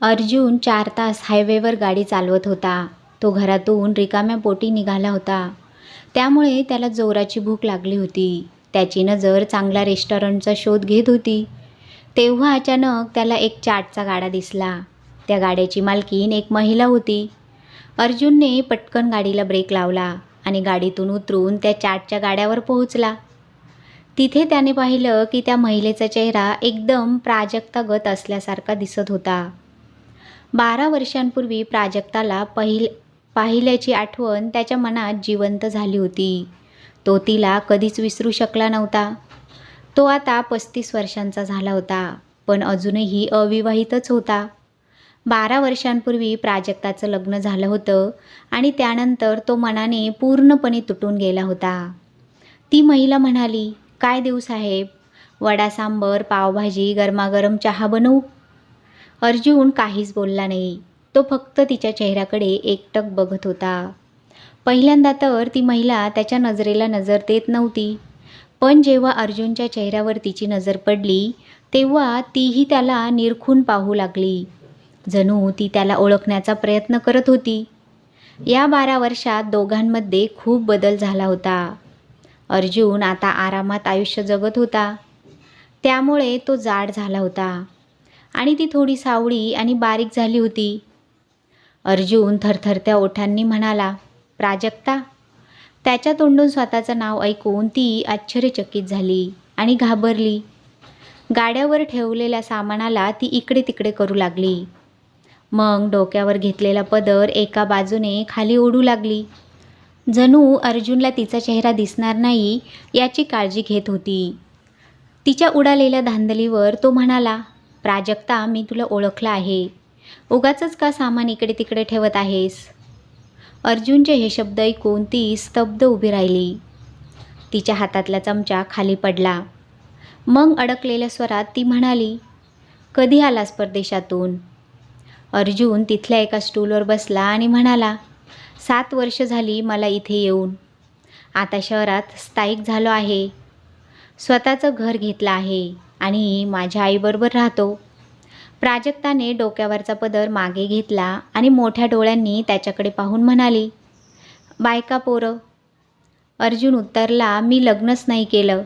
अर्जुन 4 तास हायवेवर गाडी चालवत होता. तो घरातून रिकाम्या पोटी निघाला होता. त्यामुळे त्याला जोराची भूक लागली होती. त्याची नजर चांगला रेस्टॉरंटचा शोध घेत होती. तेव्हा अचानक त्याला एक चाटचा गाडा दिसला. त्या गाड्याची मालकीण एक महिला होती. अर्जुनने पटकन गाडीला ब्रेक लावला आणि गाडीतून उतरून त्या चाटच्या गाड्यावर पोहोचला. तिथे त्याने पाहिलं की त्या महिलेचा चेहरा एकदम प्राजक्तागत असल्यासारखा दिसत होता. 12 वर्षांपूर्वी प्राजक्ताला पाहिल्याची आठवण त्याच्या मनात जिवंत झाली होती. तो तिला कधीच विसरू शकला नव्हता. तो आता 35 वर्षांचा झाला होता, पण अजूनही अविवाहितच होता. 12 वर्षांपूर्वी प्राजक्ताचं लग्न झालं होतं आणि त्यानंतर तो मनाने पूर्णपणे तुटून गेला होता. ती महिला म्हणाली, "काय देऊ साहेब? वडा सांबर, पावभाजी, गरमागरम चहा बनवू?" अर्जुन काहीच बोलला नाही. तो फक्त तिच्या चेहऱ्याकडे एकटक बघत होता. पहिल्यांदा तर ती महिला त्याच्या नजरेला नजर देत नव्हती, पण जेव्हा अर्जुनच्या चेहऱ्यावर तिची नजर पडली तेव्हा तीही त्याला निरखून पाहू लागली. जणू ती त्याला ओळखण्याचा प्रयत्न करत होती. या 12 वर्षात दोघांमध्ये खूप बदल झाला होता. अर्जुन आता आरामात आयुष्य जगत होता, त्यामुळे तो जाड झाला होता आणि ती थोडी सावळी आणि बारीक झाली होती. अर्जुन थरथरत्या ओठांनी म्हणाला, "प्राजक्ता." त्याच्या तोंडून स्वतःचं नाव ऐकून ती आश्चर्यचकित झाली आणि घाबरली. गाड्यावर ठेवलेल्या सामानाला ती इकडे तिकडे करू लागली. मग डोक्यावर घेतलेला पदर एका बाजूने खाली ओढू लागली. जणू अर्जुनला तिचा चेहरा दिसणार नाही याची काळजी घेत होती. तिच्या उडालेल्या धांदलीवर तो म्हणाला, "प्राजक्ता, मी तुला ओळखलं आहे. उगाचच का सामान इकडे तिकडे ठेवत आहेस?" अर्जुनचे हे शब्द ऐकून ती स्तब्ध उभी राहिली. तिच्या हातातला चमचा खाली पडला. मग अडकलेल्या स्वरात ती म्हणाली, "कधी आलास परदेशातून?" अर्जुन तिथल्या एका स्टूलवर बसला आणि म्हणाला, 7 वर्ष झाली मला इथे येऊन. आता शहरात स्थायिक झालो आहे. स्वतःचं घर घेतलं आहे आणि माझ्या आईबरोबर राहतो." प्राजक्ताने डोक्यावरचा पदर मागे घेतला आणि मोठ्या डोळ्यांनी त्याच्याकडे पाहून म्हणाली, "बायका पोरं?" अर्जुन उत्तरला, "मी लग्नच नाही केलं."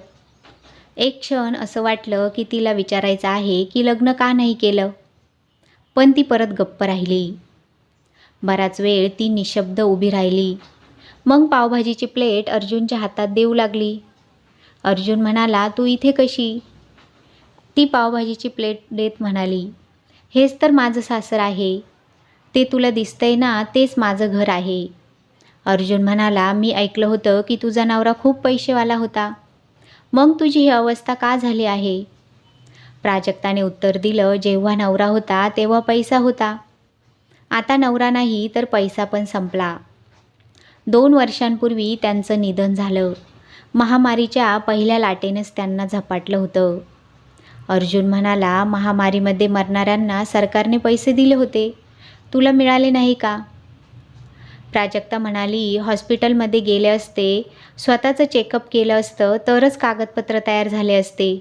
एक क्षण असं वाटलं की तिला विचारायचं आहे की लग्न का नाही केलं, पण ती परत गप्प राहिली. बराच वेळ ती निशब्द उभी राहिली. मग पावभाजीची प्लेट अर्जुनच्या हातात देऊ लागली. अर्जुन म्हणाला, "तू इथे कशी?" ती पावभाजीची प्लेट देत म्हणाली, "हेच तर माझं सासर आहे. ते तुला दिसतंय ना, तेच माझं घर आहे." अर्जुन म्हणाला, "मी ऐकलं होतं की तुझा नवरा खूप पैसेवाला होता. मग तुझी ही अवस्था का झाली आहे?" प्राजक्ताने उत्तर दिलं, "जेव्हा नवरा होता तेव्हा पैसा होता. आता नवरा नाही तर पैसा पण संपला." 2 वर्षांपूर्वी त्यांचं निधन झालं. महामारीच्या पहिल्या लाटेनेच त्यांना झपाटलं होतं. अर्जुन म्हणाला, "महामारीमध्ये मरणाऱ्यांना सरकारने पैसे दिले होते. तुला मिळाले नाही का?" प्राजक्ता म्हणाली, "हॉस्पिटलमध्ये गेले असते, स्वतःचं चेकअप केलं असतं तरच कागदपत्र तयार झाले असते."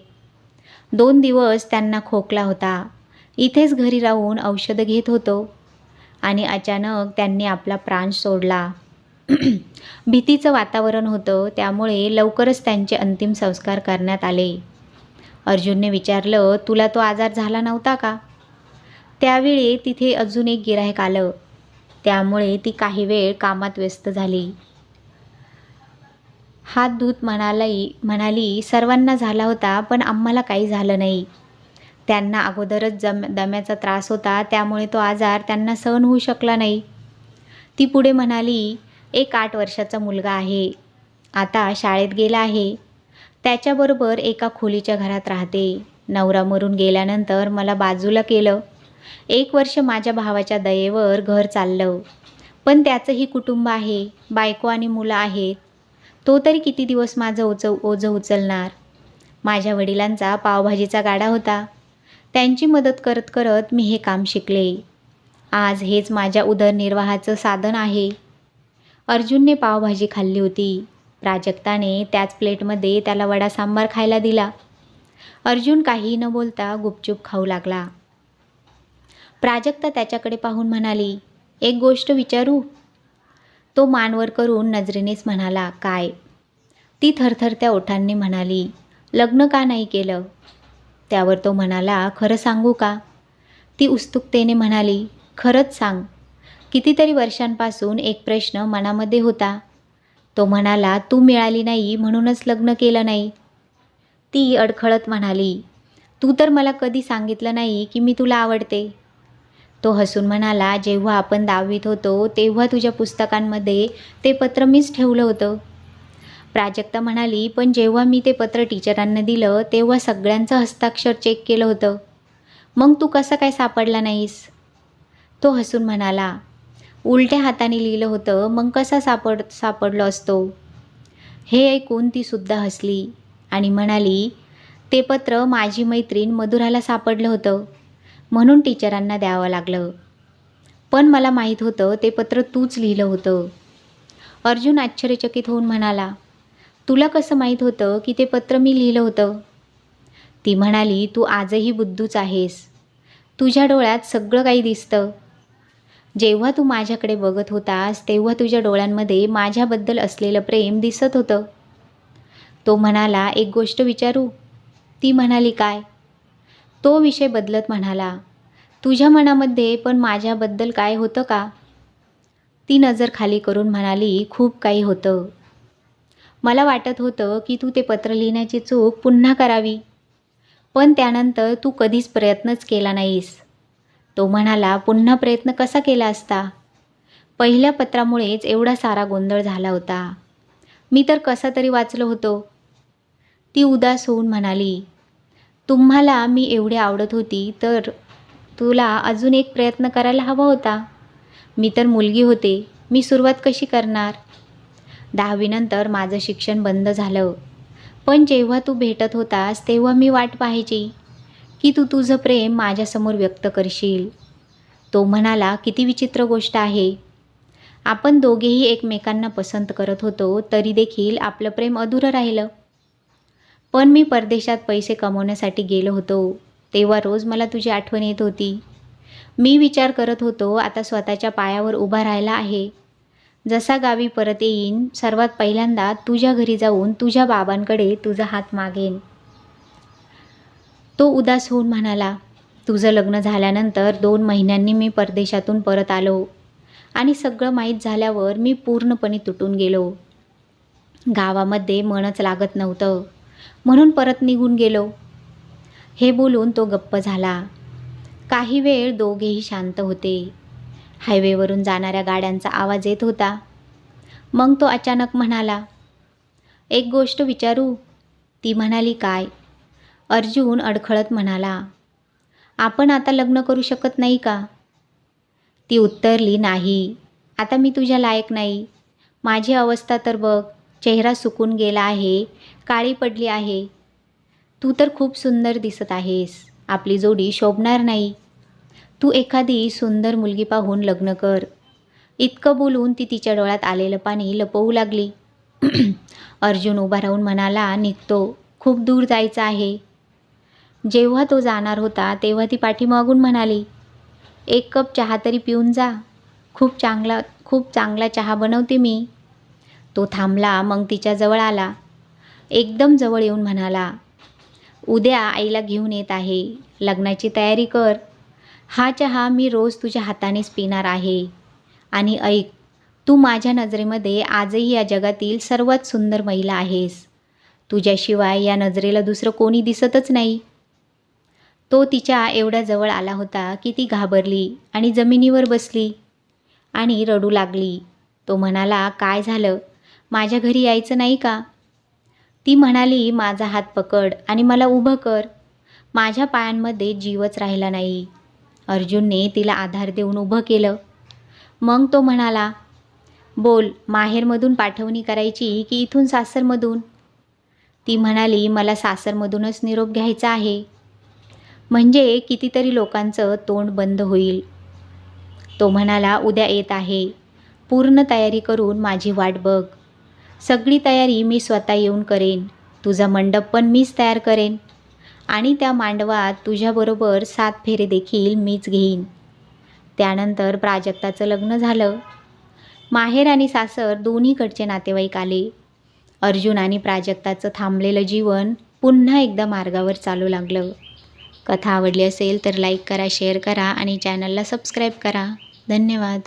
2 दिवस त्यांना खोकला होता. इथेच घरी राहून औषधं घेत होतो आणि अचानक त्यांनी आपला प्राण सोडला. भीतीचं वातावरण होतं, त्यामुळे लवकरच त्यांचे अंतिम संस्कार करण्यात आले. अर्जुनने विचारलं, "तुला तो आजार झाला नव्हता का?" त्यावेळी तिथे अजून एक गिऱ्हाईक आलं, त्यामुळे ती काही वेळ कामात व्यस्त झाली. हात धूत म्हणाली, "सर्वांना झाला होता, पण आम्हाला काही झालं नाही. त्यांना अगोदरच दम्याचा त्रास होता, त्यामुळे तो आजार त्यांना सहन होऊ शकला नाही." ती पुढे म्हणाली, "एक 8 वर्षाचा मुलगा आहे. आता शाळेत गेला आहे. त्याच्याबरोबर एका खोलीच्या घरात राहते. नवरा मरून गेल्यानंतर मला बाजूला केलं. 1 वर्ष माझ्या भावाच्या दयेवर घर चाललं, पण त्याचंही कुटुंब आहे, बायको आणि मुलं आहेत. तो तरी किती दिवस माझं ओझं उचलणार?" माझ्या वडिलांचा पावभाजीचा गाडा होता. त्यांची मदत करत करत मी हे काम शिकले. आज हेच माझ्या उदरनिर्वाहाचं साधन आहे. अर्जुनने पावभाजी खाल्ली होती. प्राजक्ताने त्याच प्लेटमध्ये त्याला वडा सांबार खायला दिला. अर्जुन काहीही न बोलता गुपचूप खाऊ लागला. प्राजक्ता त्याच्याकडे पाहून म्हणाली, एक गोष्ट विचारू? तो मानवर करून नजरेनेच म्हणाला, काय? ती थरथरत्या ओठांनी म्हणाली, लग्न का नाही केलं? त्यावर तो म्हणाला, खरं सांगू का? ती उत्सुकतेने म्हणाली, खरंच सांग. कितीतरी वर्षांपासून एक प्रश्न मनामध्ये होता. तो म्हणाला, तू मिळाली नाही म्हणूनच लग्न केलं नाही. ती अडखळत म्हणाली, तू तर मला कधी सांगितलं नाही की मी तुला आवडते. तो हसून म्हणाला, जेव्हा आपण 10वीत होतो तेव्हा तुझ्या पुस्तकांमध्ये ते पत्र मीच ठेवलं होतं. प्राजक्ता म्हणाली, पण जेव्हा मी ते पत्र टीचरांना दिलं तेव्हा सगळ्यांचं हस्ताक्षर चेक केलं होतं. मग तू कसा काय सापडला नाहीस? तो हसून म्हणाला, उलट्या हाताने लिहिलं होतं, मग कसा सापडलो असतो? हे ऐकून ती सुद्धा हसली आणि म्हणाली, ते पत्र माझी मैत्रीण मधुराला सापडलं होतं म्हणून टीचरांना द्यावं लागलं. पण मला माहीत होतं ते पत्र तूच लिहिलं होतं. अर्जुन आश्चर्यचकित होऊन म्हणाला, तुला कसं माहीत होतं की ते पत्र मी लिहिलं होतं? ती म्हणाली, तू आजही बुद्धूच आहेस. तुझ्या डोळ्यात सगळं काही दिसतं. जेव्हा तू माझ्याकडे बघत होतास तेव्हा तुझ्या डोळ्यांमध्ये माझ्याबद्दल असलेलं प्रेम दिसत होतं. तो म्हणाला, एक गोष्ट विचारू? ती म्हणाली, काय? तो विषय बदलत म्हणाला, तुझ्या मनामध्ये पण माझ्याबद्दल काय होतं का? ती नजर खाली करून म्हणाली, खूप काही होतं. मला वाटत होतं की तू ते पत्र लिहिण्याची चूक पुन्हा करावी, पण त्यानंतर तू कधीच प्रयत्नच केला नाहीस. तो म्हणाला, पुन्हा प्रयत्न कसा केला असता? पहिल्या पत्रामुळेच एवढा सारा गोंधळ झाला होता. मी तर कसा तरी वाचलो होतो. ती उदास होऊन म्हणाली, तुम्हाला मी एवढी आवडत होती तर तुला अजून एक प्रयत्न करायला हवा होता. मी तर मुलगी होते, मी सुरुवात कशी करणार? 10वी नंतर माझं शिक्षण बंद झालं. पण जेव्हा तू भेटत होतास तेव्हा मी वाट पाहायची की तू तुझं प्रेम माझ्यासमोर व्यक्त करशील. तो म्हणाला, किती विचित्र गोष्ट आहे. आपण दोघेही एकमेकांना पसंत करत होतो तरी देखील आपलं प्रेम अधुरं राहिलं. पण मी परदेशात पैसे कमवण्यासाठी गेलो होतो तेव्हा रोज मला तुझी आठवण येत होती. मी विचार करत होतो, आता स्वतःच्या पायावर उभा राहिला आहे. जसा गावी परत येईन सर्वात पहिल्यांदा तुझ्या घरी जाऊन तुझ्या बाबांकडे तुझा हात मागेन. तो उदास होऊन म्हणाला, तुझं लग्न झाल्यानंतर 2 महिन्यांनी मी परदेशातून परत आलो आणि सगळं माहीत झाल्यावर मी पूर्णपणे तुटून गेलो. गावामध्ये मनच लागत नव्हतं म्हणून परत निघून गेलो. हे बोलून तो गप्प झाला. काही वेळ दोघेही शांत होते. हायवेवरून जाणाऱ्या गाड्यांचा आवाज येत होता. मग तो अचानक म्हणाला, एक गोष्ट विचारू? ती म्हणाली, काय? अर्जुन अडखळत म्हणाला, आपण आता लग्न करू शकत नाही का? ती उत्तरली, नाही, आता मी तुझ्या लायक नाही. माझी अवस्था तर बघ, चेहरा सुकून गेला आहे, काळी पडली आहे. तू तर खूप सुंदर दिसत आहेस. आपली जोडी शोभणार नाही. तू एखादी सुंदर मुलगी पाहून लग्न कर. इतकं बोलून ती तिच्या डोळ्यात आलेलं पाणी लपवू लागली. अर्जुन उभा राहून म्हणाला, निघतो, खूप दूर जायचं आहे. जेव्हा तो जाणार होता तेव्हा ती पाठीमागून म्हणाली, एक कप चहा तरी पिऊन जा. खूप चांगला चहा बनवते मी. तो थांबला, मग तिच्या जवळ आला. एकदम जवळ येऊन म्हणाला, उद्या आईला घेऊन येत आहे. लग्नाची तयारी कर. हा चहा मी रोज तुझ्या हातानेच पिणार आहे. आणि ऐक, तू माझ्या नजरेमध्ये आजही या जगातील सर्वात सुंदर महिला आहेस. तुझ्याशिवाय या नजरेला दुसरं कोणी दिसतच नाही. तो तिच्या एवढ्या जवळ आला होता की ती घाबरली आणि जमिनीवर बसली आणि रडू लागली. तो म्हणाला, काय झालं? माझ्या घरी यायचं नाही का? ती म्हणाली, माझा हात पकड आणि मला उभं कर. माझ्या पायांमध्ये जीवच राहिला नाही. अर्जुनने तिला आधार देऊन उभं केलं. मग तो म्हणाला, बोल, माहेरमधून पाठवणी करायची की इथून सासरमधून? ती म्हणाली, मला सासरमधूनच निरोप घ्यायचा आहे. म्हणजे कितीतरी लोकांचं तोंड बंद होईल. तो म्हणाला, उद्या येत आहे. पूर्ण तयारी करून माझी वाट बघ. सगळी तयारी मी स्वतः येऊन करेन. तुझा मंडप पण मीच तयार करेन आणि त्या मांडवात तुझ्याबरोबर 7 फेरे देखील मीच घेईन. त्यानंतर प्राजक्ताचं लग्न झालं. माहेर आणि सासर दोन्हीकडचे नातेवाईक आले. अर्जुन आणि प्राजक्ताचं थांबलेलं जीवन पुन्हा एकदा मार्गावर चालू लागलं. कथा आवडली असेल तर लाईक करा, शेअर करा आणि चॅनलला सबस्क्राईब करा. धन्यवाद.